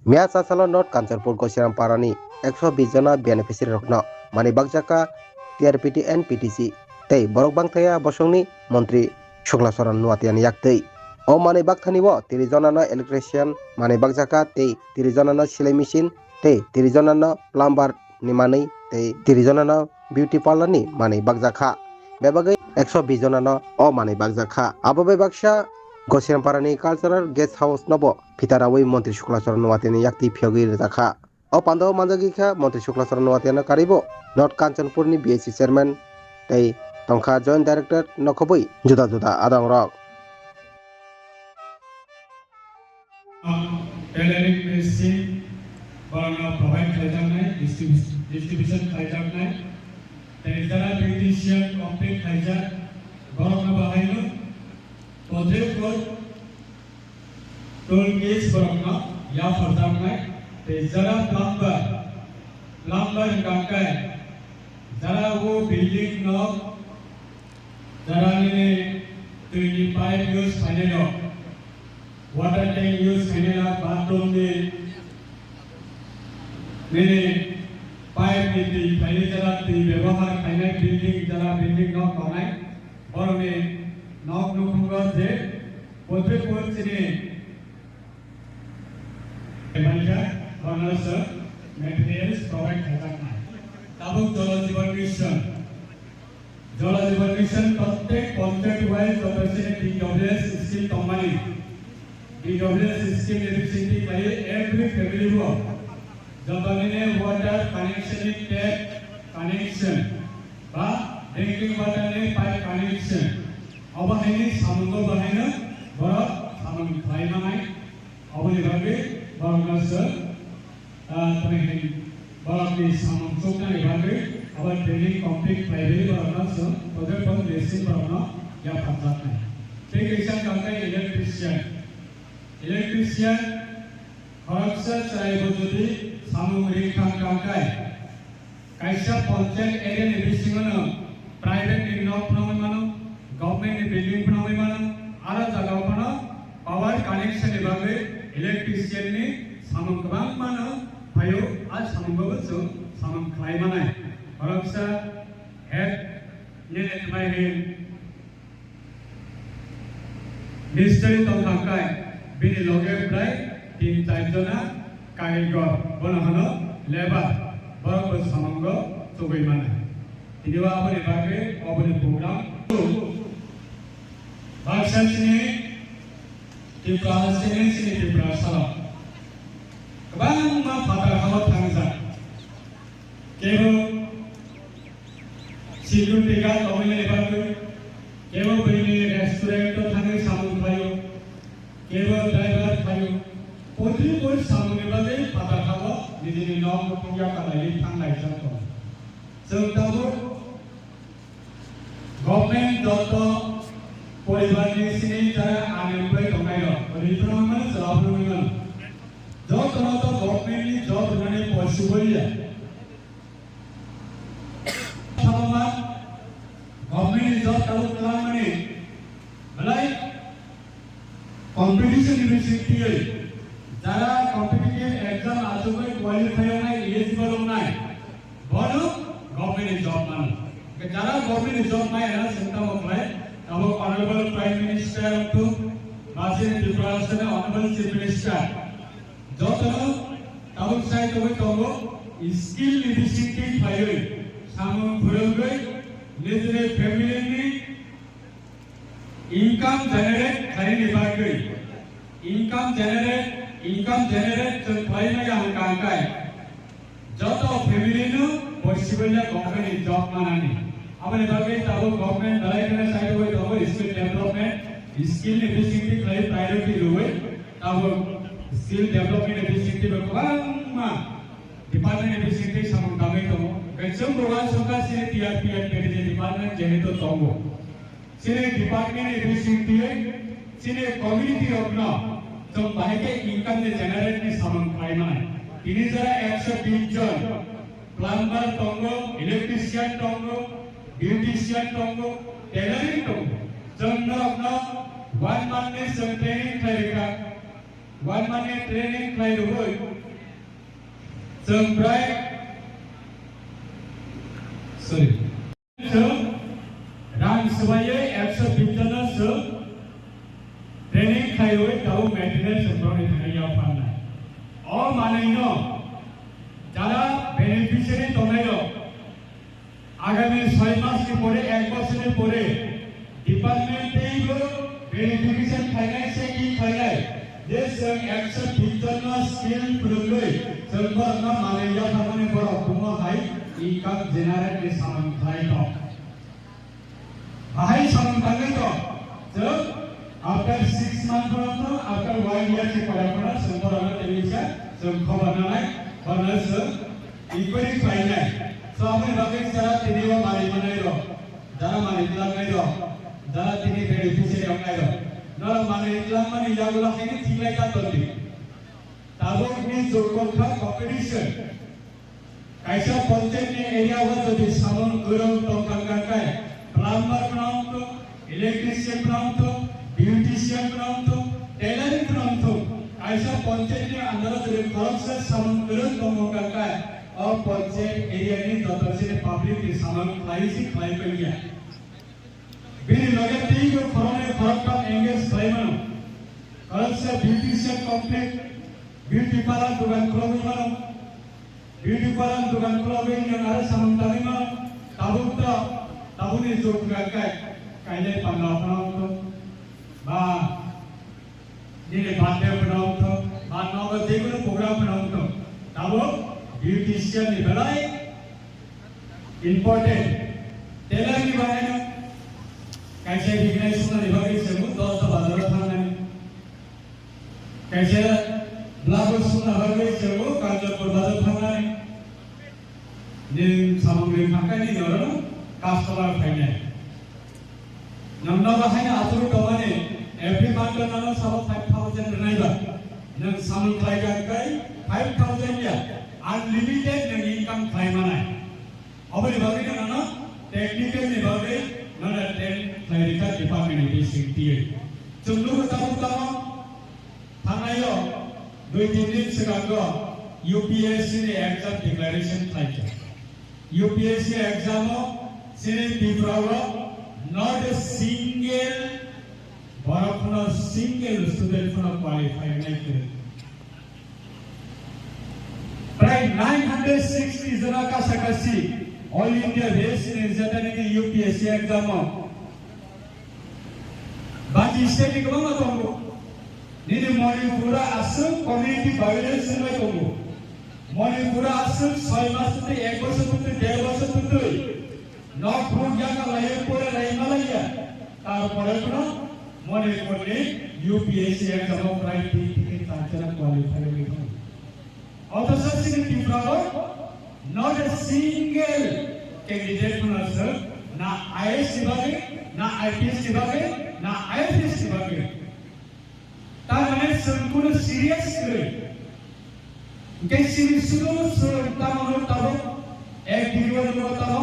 Mia Sasalo North Kancherpur Gosiram Parani 120 jona beneficiary rokno mani bagjaka TRPT and PTC tei borok bangthaya bosongni Montri Shuklasaran Nuatian yaktei o mani bagthani bo 30 jona no electrician mani bagjaka tei 30 jona no silai machine tei 30 jona no plumber ni mani tei 30 jona no beauty parlor ni mani bagjaka bebagai 120 jona no o mani bagjaka abo be baksa Gosiramparani cultural guest house nobo Pitarawi Montri Shuklasaran Nuatian yakti phyogi rejakha o pando manjagikha Montri Shuklasaran Nuatian karibo North Kanchanpurni BSC chairman tei tongkha joint director nokobui juda juda adang rok tailoring machine barang provide khajaknai distribution khajaknai tailara beautician complete khajak barang bahaino project for toll gates barang ya khajaknai tailara plumber gangkai jara wo building no jara ne 25 years final water tank use kanela bathroom में मैंने pipe में पहले जरा व्यवहार खाने building knock बनाए और में नॉक नुकुंगा जे पोते पोते ने बंदा बनर्स मटेरियल्स प्रोवाइड करता है तब जल जीवन मिशन प्रत्येक panchayat wise operation DWS scheme company DWS scheme efficiency by every family work. Jabane water connection tap connection, ba drinking water ne pipe connection. Aba ini samungo bahena, bara samung khaina mai. Aba ni bagi bara sir, tadi bara ni samung chokna ni bagi. Aba training complete primary bara sir, pada pada basic bara ya paham naik. Jadi kita kangkai electrician harusnya saya berdiri samung rekam kangkai kaisa panchayat area ni bisingono private ni nok pramai mano government ni building pramai mano ara jaga pano power connection ni bagai electrician ni samung kabang mano payo आज samung bagus samung klai mana harusnya head ni mai ni mystery tong kangkai bini loge prai 3-4 jona kaigor bonahano lebar borok samango chobai mana tidiwa abone bage abone program baksan sini di kelas sini di prasala kabang ma fatah hawat thangsa kebo sigun tiga komile bage kebo bini restaurant to thangge samung payo केवल driver भाई पोत्री कोई सामने वाले पता खाओ निजी नॉम पुंजा का light थांग light जातो जोंताबो गवर्नमेंट दत्तो परिवार नि सिनि जरा आनएम्प्लॉय दंगायो रिफर्म में जॉब नंगन जॉब करो तो गवर्नमेंट नि जॉब रने पॉसिबल है सामा गवर्नमेंट जॉब चालू करा माने भलाई competition university jara competitive exam ajobai qualify nai eligible nai bono government job man jara government job nai ana senta apply abo honorable prime minister to basin preparation honorable chief minister jotono tabuk sai tobai tobo skill university phaioi samung phuroi nijre family ni income generate khari ni bagai income generate to khari na yang kangkai joto family nu possible government job manani abane bagai tabo government dalai kana side hoy tabo skill development skill efficiency khari priority lowe tabo skill development efficiency bakma department efficiency samung dagai tabo kaisom program soka sine TRP department jeheto tobo sini department efficiency sini community of law तो बाहर के income ने generate ने सामान खाई माने ini jara 120 jon plumber tongo electrician tongo beautician tongo tailoring tongo jonna apna one month ne training khaireka wan mane training khai roi sung brai sorry sung rang sebaye 120 jana sung training khai roi tau maintenance semproni thaya panna all mane no jara beneficiary tomayo আগামী 6 মাসের পরে 1 বছরের পরে department এইগুলো verification ফাইনান্সে কি final যে song 120 জন skill প্রলয় সর্বনা Malaysia থামনে বড় কুমা হাই ইনকাম জেনারেট সামান খাই তো হাই সামান খাই তো তো after 6 months পর্যন্ত after 1 year কে পড়াশোনা সম্পূর্ণ টেলিভিশন সব খবর নাই bonus equally final So apne bagai cara tini wa mari manai ro, jara mari tilang nai ro, jara tini beneficiary ang nai ro. Nara mari tilang mani jagula kini tilai ka tolli. Tabo ini jokon ka competition. Kaisa panchayat ne area wa jodi saman gurung tongkang kai, plumber pranam to, electrician pranam to, beautician pranam to, tailoring pranam to. Kaisa panchayat ne andara jodi corruption saman gurung tongkang kai. और panchayat area में दत्तसे public के सामान खाई पे गया बिन लगे तीन को फरोने फरक का एंगेज क्लाइमन कल से ब्यूटिशियन कंप्लीट ब्यूटी पार्लर दुकान क्लोजिंग मानो ब्यूटी पार्लर दुकान क्लोजिंग yang ada सामान tadi मानो tabu ni जो काय कायले पंद्रह बनाओ तो बा ये बातें बनाओ तो बात ना हो देखो प्रोग्राम बनाओ तो tabu beautician ni belai important tailor ni bahaya kaise bignai suna ni bagi semu 10 ta bazar thangna kaise blago suna bagi semu kanjapur bazar thangna ni samagri phaka ni noro customer phaina namna bahaya aturu tomane every month nano sabo 5000 renaiba nang samang klaiga kai 5000 ya unlimited nang income claim mana abari bagi nana technical ni bagi nana clerical department ni singtiye chunglu tamu thanayo 2-3 din segago UPSC ni exam declaration claim UPSC exam sini dibrawo not a single barapuna single student from qualify naik Right, 960 jana ka sakasi all India race in exam ni UPSC exam baki state ko ma tongo ni morning pura asum community violence mai tongo morning pura asum 6 mas te 1 বছর te 1.5 বছর te not from jaga laye pura lai malaya tar pore kono morning pura UPSC exam right ti tachara qualify mai tongo also such a not a single candidate from us na IAS dibage na IPS dibage na IFS dibage ta mane sampurna serious kare ke serious so ta mano tabo ek video lo tabo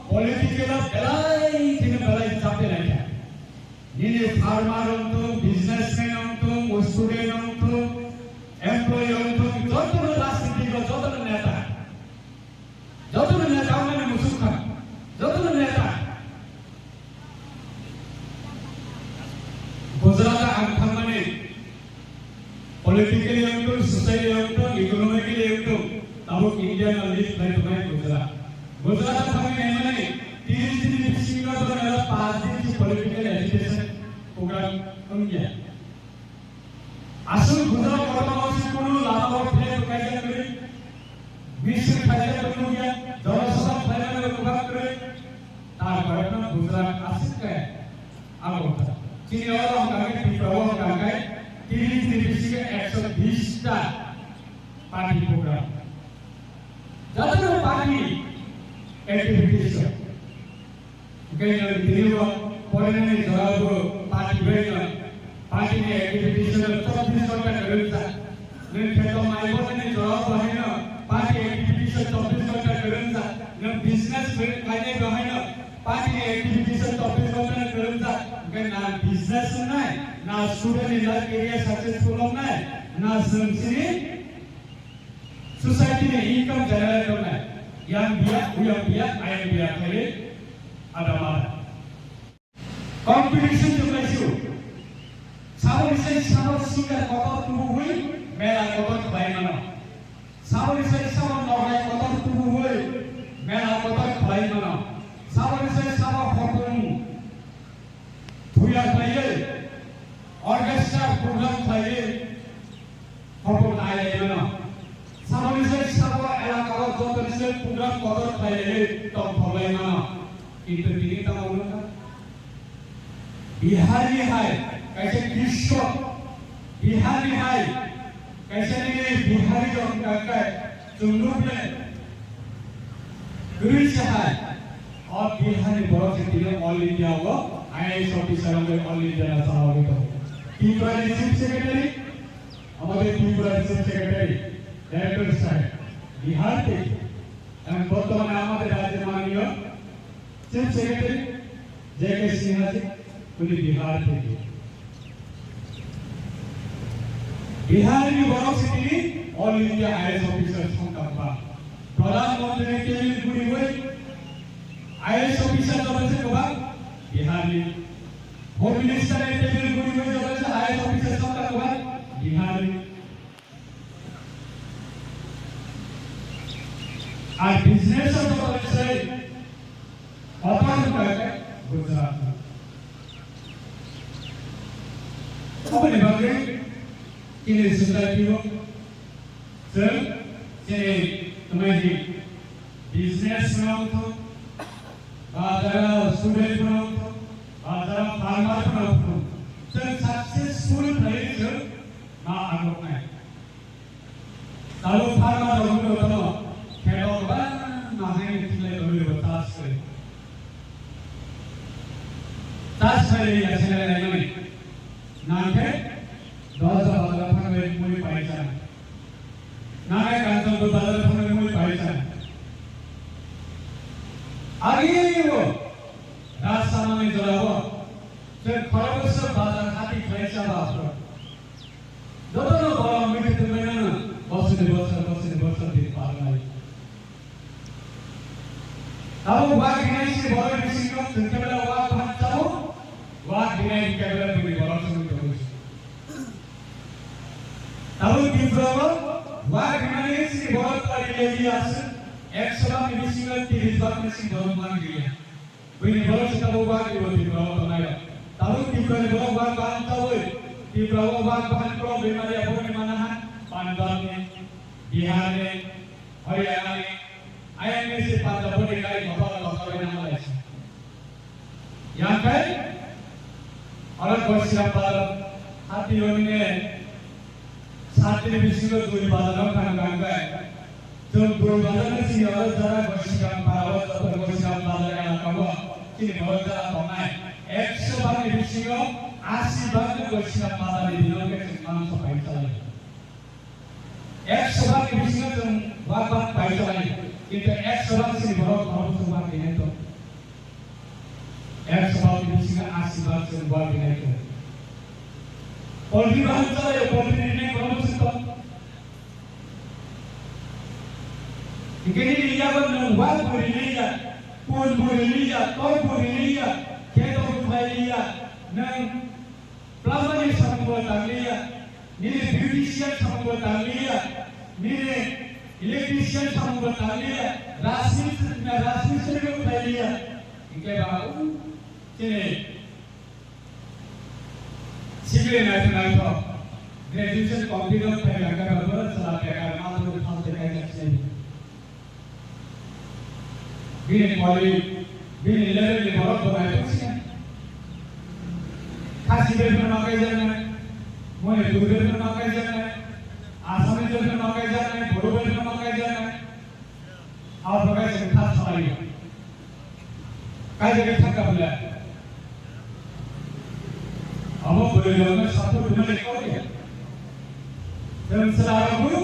political belai thine belai chape nahi nile farmer onto businessman onto student onto employee onto jotono রাজনীতিক jotono নেতা মানে মুসুখা jotono নেতা গুজরাট আংথাং মানে politically onto society onto economically onto tabo India na lead by Gujarat থাকি মানে 30 दिन সিঙ্গা ধরে 5 दिन की political education program কম গিয়া আসল গুজরাট কর্মসূচি কোনো লাভ ফেলে কাজে করে বিশ্ব কাজে করে গিয়া জনসভা ফেলে প্রভাব করে তারপরে না গুজরাট আসছে আগত চিনি और আমাকে প্রভাব কাকে 30 दिन की 120 টা পার্টি প্রোগ্রাম যত পার্টি অ্যাক্টিভিটিস গেল দিনও পরে না জবাব পার্টি বেরিয়ে पार्टी ने एक्टिविटीज में 24 घंटा करता ने खेतो माइबो ने जवाब है ना पार्टी एक्टिविटीज 24 घंटा करता ने बिजनेस में काने है ना पार्टी एक्टिविटीज 24 घंटा करता के ना बिजनेस ना ना student in that area successful ना ना sini society ni income generate करना है yang dia ayam dia kali ada mana competition juga isu sabar singa kota tubuh hui mela kota kebaik mana sabar normal kota tubuh hui mela kota kebaik mana sabar hotung Buya kaya, orkestra program kaya, hotung ayah mana sabar elakar jodoh program kota kaya top kebaik mana itu ini tahu mana Bihari है कैसे विश्व बिहारी है कैसे नहीं बिहारी जो कहता है चुल्लू में ग्रीस है और बिहारी बहुत से तीनों ऑल इंडिया वो आईएएस ऑफिसर में ऑल इंडिया साहब तो त्रिपुरा चीफ सेक्रेटरी हमारे त्रिपुरा चीफ सेक्रेटरी डायरेक्टर साहब बिहार के हम वर्तमान हमारे राज्य माननीय चीफ सेक्रेटरी जेके सिन्हा जी पूरी बिहार थे बिहार की university all India IAS officer संकल्प प्रधानमंत्री के लिए पूरी हुई आईएएस ऑफिसर तो बच्चे कब बिहार में होम मिनिस्टर के लिए पूरी हुई जो बच्चे आईएएस ऑफिसर संकल्प बिहार में आज बिजनेस और तो बच्चे ऑटोनॉमस गुजरात में apa ni bagi ini society lo sir jadi kemaji business orang tu ada student orang tu ada farmer orang tu sir successful player sir na agak naik kalau farmer orang tu kalau kalau ban na hai itu le batas kare tas kare ya chale nahi नाके दोसा बाजार fund में मुझे पैसा नाके कांचन तो बाजार fund में मुझे पैसा आगे वो राजस्थान में चला हुआ फिर खराब से बाजार खाती पैसा बाजार दोनों बार मिलते थे मैंने ना बहुत से दिन पार लाए अब वाक नहीं से बहुत किसी को संख्या में वाक भागता हो वाक नहीं कैमरा में बहुत से Tahu di Jawa, warga Malaysia बहुत बड़ी लेडियास, एक साल में बिसिंगल 30 बार में सिंह बहुत मांग लिया। वही बहुत से ताऊ वाक ये बहुत बड़ा बनाया। ताऊ di Jawa वाक बांध ताऊ, di Jawa वाक बांध करो बीमारी अब नहीं माना है, पंजाब में, बिहार में, हरियाणा में, आईएमए से पंजाब में कई बहुत लोग हैं मलेशिया। यहाँ पे और कोई सिर्फ हाथी लोग ने साथी बिसिंगल दो बाजार में काम है जो दो बाजार में सी और जरा कोशिश पावर तो कोशिश बाजार का काम कि बहुत जरा कम है 100 बार बिसिंगल 80 बार कोशिश बाजार दिनों के काम से पैसा लगे 100 बार बिसिंगल तुम बार पैसा लगे किंतु 100 बार से बहुत बार देने तो 100 बार बिसिंगल 80 बार से बार देने तो पोल्ट्री बाहर चला है पोल्ट्री ने कौन सा तो इकनी लिया बन वाल पूरी लिया पोल पूरी लिया तो पूरी लिया खेतों को खाई लिया न प्लास्टिक सामान को डाल लिया नीले ब्यूटिशियन सामान को डाल लिया नीले इलेक्ट्रिशियन सामान को डाल लिया राशि से को खाई लिया इनके बाद चले सिविल नेशनल तो ग्रेजुएशन कंप्लीट हो गया अगर बराबर चला गया नाम तो खास देखा नहीं बीए कॉलेज बीए लेवल के बहुत बनाए तो खास सिविल में नौकरी जाना है मोने दूर में नौकरी जाना है आसाम में नौकरी जाना है बड़ों में नौकरी जाना है आप बगैर से खास सवारी काय जगह थका बोला अब बोले लोग ने सब तो बिना लिखा हो गया जब सलाह को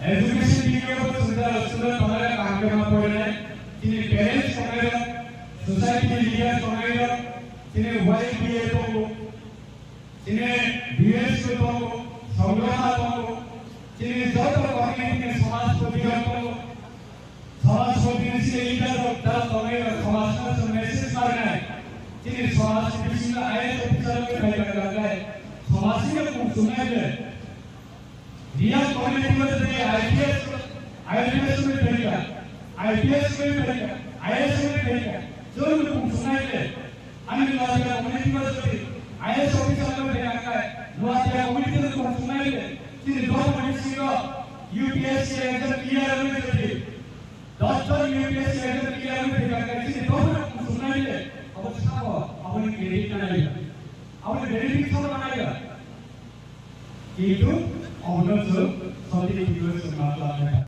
एजुकेशन दी को सुंदर हमारे काम के में पड़े हैं जिन्हें पेरेंट्स पकड़े सोसाइटी के लीडर पकड़े जिन्हें वाइफ भी है तो जिन्हें बीएस को तो কমিউনিটি সমাজ প্রতিগত সমাজ প্রতিনিধি লিডার তারা তবে সমাজের মেসেজ মারে তিনি সমাজ বিভিন্ন আইএস অফিসারকে ফাইল করে সমাজকে শুনাইলে रियल कम्युनिटी में तो आईपीएस में पढ़ेगा आईपीएस में पढ़ेगा आईएएस में पढ़ेगा जो भी सुनाइले अन्य लोग कम्युनिटी में तो आईएएस ऑफिसर में पढ़ेगा लोग कम्युनिटी में तो सुनाइले फिर दो कम्युनिटी को यूपीएससी एग्जाम क्लियर में तो डॉक्टर यूपीएससी एग्जाम क्लियर में पढ़ेगा फिर दो सुनाइले अब सब अपने क्रेडिट बनाएगा अपने वेरिफिकेशन बनाएगा कि तो ऑनर्स